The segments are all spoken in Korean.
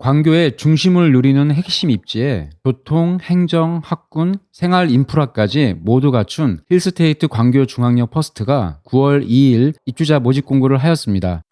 광교의 중심을 누리는 핵심 입지에 교통, 행정, 학군, 생활 인프라까지 모두 갖춘 힐스테이트 광교 중앙역 퍼스트가 9월 2일 입주자 모집 공고를 하였습니다.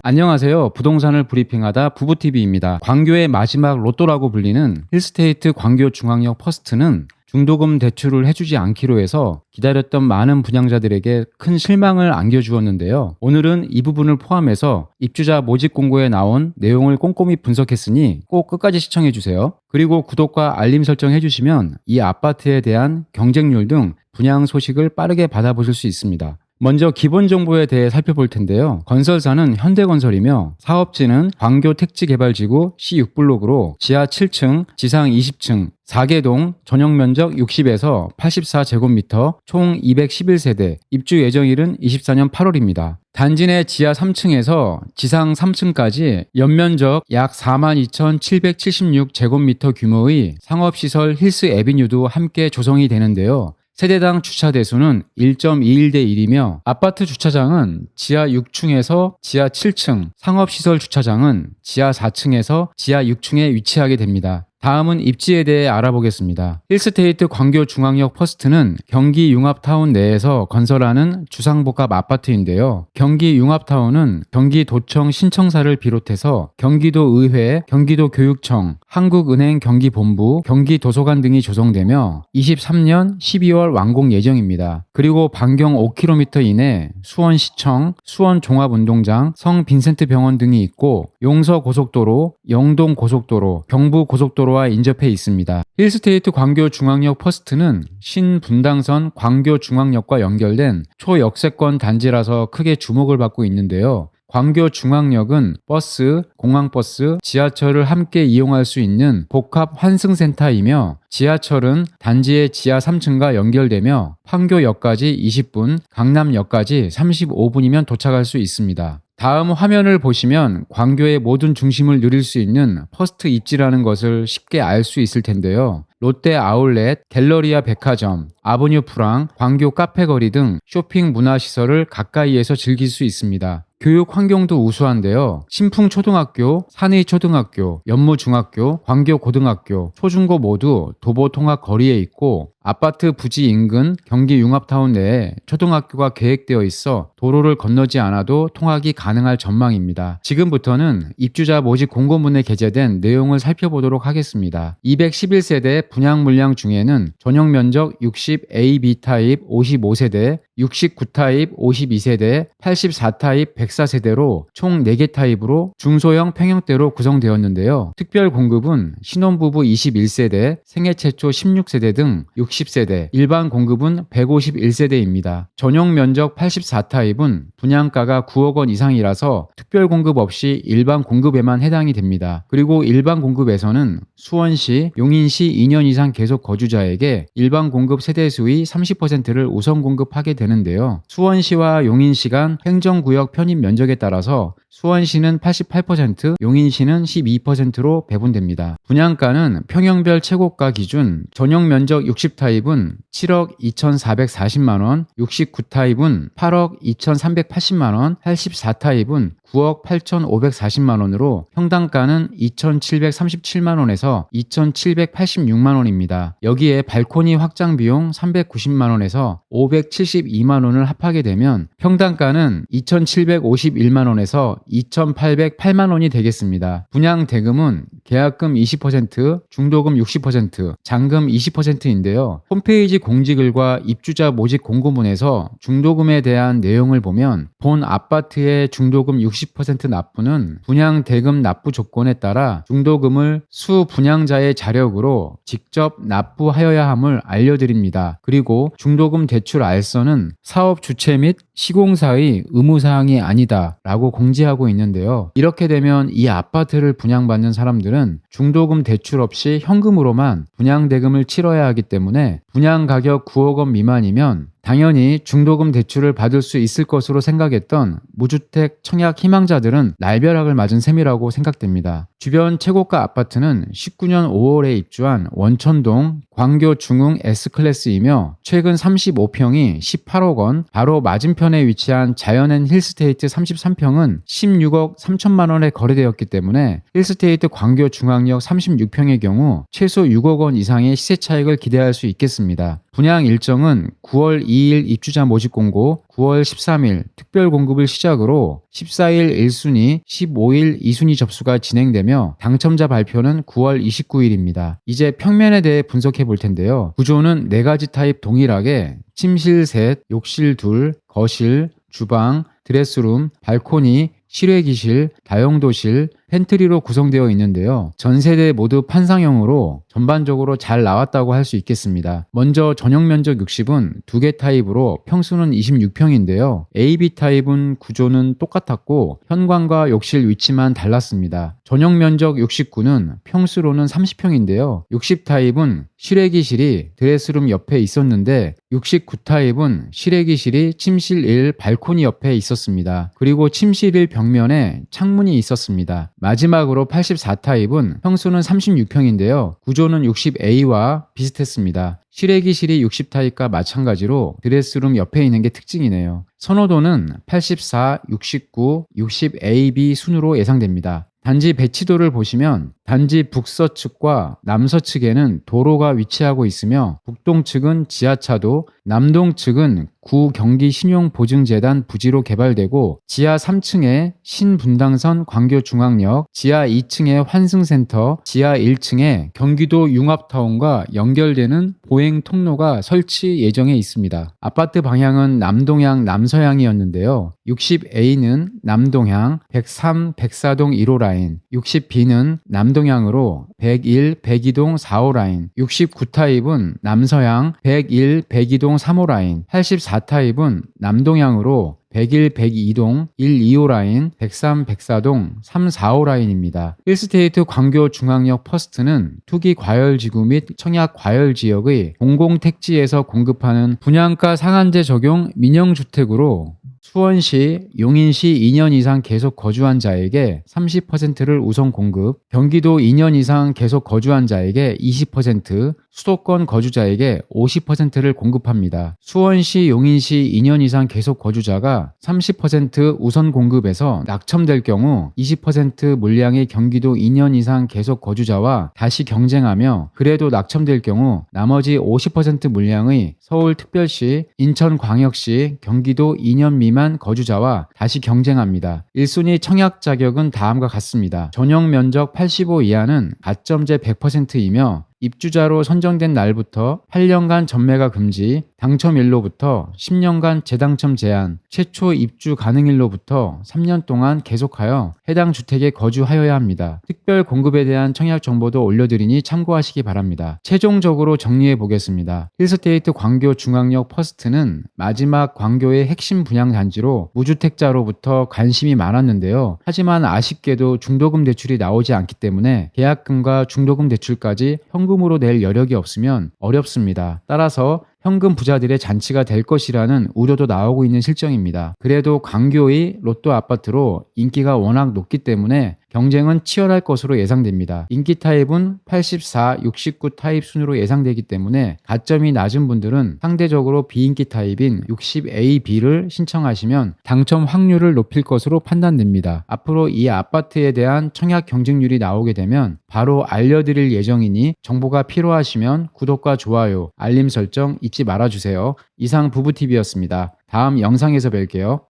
안녕하세요. 부동산을 브리핑하다 부부TV입니다. 광교의 마지막 로또라고 불리는 힐스테이트 광교 중앙역 퍼스트는 중도금 대출을 해주지 않기로 해서 기다렸던 많은 분양자들에게 큰 실망을 안겨주었는데요. 오늘은 이 부분을 포함해서 입주자 모집 공고에 나온 내용을 꼼꼼히 분석했으니 꼭 끝까지 시청해주세요. 그리고 구독과 알림 설정 해주시면 이 아파트에 대한 경쟁률 등 분양 소식을 빠르게 받아보실 수 있습니다. 먼저 기본 정보에 대해 살펴볼 텐데요. 건설사는 현대건설이며 사업지는 광교 택지개발지구 C6블록으로 지하 7층, 지상 20층, 4개동, 전용면적 60에서 84제곱미터, 총 211세대, 입주 예정일은 24년 8월입니다. 단지 내 지하 3층에서 지상 3층까지 연면적 약 42,776제곱미터 규모의 상업시설 힐스 애비뉴도 함께 조성이 되는데요. 세대당 주차 대수는 1.21대 1이며 아파트 주차장은 지하 6층에서 지하 7층, 상업시설 주차장은 지하 4층에서 지하 6층에 위치하게 됩니다. 다음은 입지에 대해 알아보겠습니다. 힐스테이트 광교 중앙역 퍼스트는 경기 융합타운 내에서 건설하는 주상복합 아파트인데요. 경기 융합타운은 경기도청 신청사를 비롯해서 경기도의회, 경기도교육청, 한국은행 경기본부, 경기도서관 등이 조성되며 23년 12월 완공 예정입니다. 그리고 반경 5km 이내 수원시청, 수원종합운동장, 성빈센트병원 등이 있고 용서고속도로, 영동고속도로, 경부고속도로와 인접해 있습니다. 힐스테이트 광교 중앙역 퍼스트는 신분당선 광교 중앙역과 연결된 초역세권 단지라서 크게 주목을 받고 있는데요. 광교 중앙역은 버스, 공항버스, 지하철을 함께 이용할 수 있는 복합 환승센터이며 지하철은 단지의 지하 3층과 연결되며 판교역까지 20분, 강남역까지 35분이면 도착할 수 있습니다. 다음 화면을 보시면 광교의 모든 중심을 누릴 수 있는 퍼스트 입지라는 것을 쉽게 알 수 있을 텐데요. 롯데 아울렛, 갤러리아 백화점, 아브뉴 프랑, 광교 카페거리 등 쇼핑 문화시설을 가까이에서 즐길 수 있습니다. 교육 환경도 우수한데요. 신풍초등학교, 산의초등학교, 연무중학교, 광교고등학교, 초중고 모두 도보통학 거리에 있고 아파트 부지 인근 경기 융합타운 내에 초등학교가 계획되어 있어 도로를 건너지 않아도 통학이 가능할 전망입니다. 지금부터는 입주자 모집 공고문에 게재된 내용을 살펴보도록 하겠습니다. 211세대 분양 물량 중에는 전용 면적 60A, B타입 55세대, 69타입 52세대, 84타입 104세대로 총 4개 타입으로 중소형 평형대로 구성되었는데요. 특별 공급은 신혼부부 21세대, 생애 최초 16세대 등 60세대, 일반 공급은 151세대입니다. 전용 면적 84타입은 분양가가 9억 원 이상이라서 특별 공급 없이 일반 공급에만 해당이 됩니다. 그리고 일반 공급에서는 수원시, 용인시 2년 이상 계속 거주자에게 일반 공급 세대수의 30%를 우선 공급하게 되는데요. 수원시와 용인시 간 행정구역 편입 면적에 따라서 수원시는 88%, 용인시는 12%로 배분됩니다. 분양가는 평형별 최고가 기준 전용 면적 60타입은 7억 2,440만원, 69타입은 8억 2,380만원, 84타입은 9억 8,540만원으로 평당가는 2,737만원에서 2,786만원입니다. 여기에 발코니 확장 비용 390만원에서 572만원을 합하게 되면 평당가는 2,751만원에서 2,808만원이 되겠습니다. 분양 대금은 계약금 20%, 중도금 60%, 잔금 20%인데요. 홈페이지 공지글과 입주자 모집 공고문에서 중도금에 대한 내용을 보면 본 아파트의 중도금 60% 납부는 분양 대금 납부 조건에 따라 중도금을 수 분양자의 자력으로 직접 납부하여야 함을 알려드립니다. 그리고 중도금 대출 알선은 사업 주체 및 시공사의 의무사항이 아니다 라고 공지하고 있는데요. 이렇게 되면 이 아파트를 분양받는 사람들은 중도금 대출 없이 현금으로만 분양대금을 치러야 하기 때문에 분양가격 9억 원 미만이면 당연히 중도금 대출을 받을 수 있을 것으로 생각했던 무주택 청약 희망자들은 날벼락을 맞은 셈이라고 생각됩니다. 주변 최고가 아파트는 19년 5월에 입주한 원천동 광교 중흥 S클래스이며 최근 35평이 18억 원, 바로 맞은편에 위치한 자연앤 힐스테이트 33평은 16억 3천만 원에 거래되었기 때문에 힐스테이트 광교 중앙역 36평의 경우 최소 6억 원 이상의 시세 차익을 기대할 수 있겠습니다. 분양 일정은 9월 2일 입주자 모집 공고, 9월 13일 특별 공급을 시작으로 14일 1순위, 15일 2순위 접수가 진행되며 당첨자 발표는 9월 29일입니다. 이제 평면에 대해 분석해 볼 텐데요. 구조는 4가지 타입 동일하게 침실 셋, 욕실 둘, 거실, 주방, 드레스룸, 발코니, 실외기실, 다용도실, 팬트리로 구성되어 있는데요. 전 세대 모두 판상형으로 전반적으로 잘 나왔다고 할 수 있겠습니다. 먼저 전용 면적 60은 2개 타입으로 평수는 26평인데요. A, B 타입은 구조는 똑같았고 현관과 욕실 위치만 달랐습니다. 전용 면적 69는 평수로는 30평인데요. 60 타입은 실외기실이 드레스룸 옆에 있었는데 69 타입은 실외기실이 침실 1 발코니 옆에 있었습니다. 그리고 침실 1 벽면에 창문이 있었습니다. 마지막으로 84 타입은 평수는 36평인데요. 구조는 60A와 비슷했습니다. 실외기실이 60 타입과 마찬가지로 드레스룸 옆에 있는 게 특징이네요. 선호도는 84, 69, 60AB 순으로 예상됩니다. 단지 배치도를 보시면 단지 북서측과 남서측에는 도로가 위치하고 있으며 북동측은 지하차도, 남동측은 구 경기신용보증재단 부지로 개발되고 지하 3층에 신분당선 광교중앙역, 지하 2층에 환승센터, 지하 1층에 경기도 융합타운과 연결되는 보행 통로가 설치 예정에 있습니다. 아파트 방향은 남동향 남서향이었는데요. 60A는 남동향 103, 104동 1호 라인, 60B는 남동향으로 101, 102동 4호 라인, 69 타입은 남서향 101, 102동 3호 라인, 84 타입은 남동향으로 101, 102동 1, 2호 라인, 103, 104동 3, 4호 라인입니다. 힐스테이트 광교 중앙역 퍼스트는 투기 과열지구 및 청약 과열지역의 공공택지에서 공급하는 분양가 상한제 적용 민영주택으로 수원시, 용인시 2년 이상 계속 거주한 자에게 30%를 우선 공급, 경기도 2년 이상 계속 거주한 자에게 20%, 수도권 거주자에게 50%를 공급합니다. 수원시, 용인시 2년 이상 계속 거주자가 30% 우선 공급에서 낙첨될 경우 20% 물량의 경기도 2년 이상 계속 거주자와 다시 경쟁하며 그래도 낙첨될 경우 나머지 50% 물량의 서울특별시, 인천광역시, 경기도 2년 미만 거주자와 다시 경쟁합니다. 1순위 청약 자격은 다음과 같습니다. 전용 면적 85 이하는 가점제 100%이며 입주자로 선정된 날부터 8년간 전매가 금지, 당첨일로부터 10년간 재당첨 제한, 최초 입주 가능일로부터 3년 동안 계속하여 해당 주택에 거주하여야 합니다. 특별 공급에 대한 청약 정보도 올려드리니 참고하시기 바랍니다. 최종적으로 정리해 보겠습니다. 힐스테이트 광교 중앙역 퍼스트는 마지막 광교의 핵심 분양 단지로 무주택자로부터 관심이 많았는데요. 하지만 아쉽게도 중도금 대출이 나오지 않기 때문에 계약금과 중도금 대출까지 현금으로 낼 여력이 없으면 어렵습니다. 따라서 현금 부자들의 잔치가 될 것이라는 우려도 나오고 있는 실정입니다. 그래도 광교의 로또 아파트로 인기가 워낙 높기 때문에 경쟁은 치열할 것으로 예상됩니다. 인기 타입은 84, 69 타입 순으로 예상되기 때문에 가점이 낮은 분들은 상대적으로 비인기 타입인 60A, B를 신청하시면 당첨 확률을 높일 것으로 판단됩니다. 앞으로 이 아파트에 대한 청약 경쟁률이 나오게 되면 바로 알려드릴 예정이니 정보가 필요하시면 구독과 좋아요, 알림 설정 잊지 말아주세요. 이상 부부TV였습니다. 다음 영상에서 뵐게요.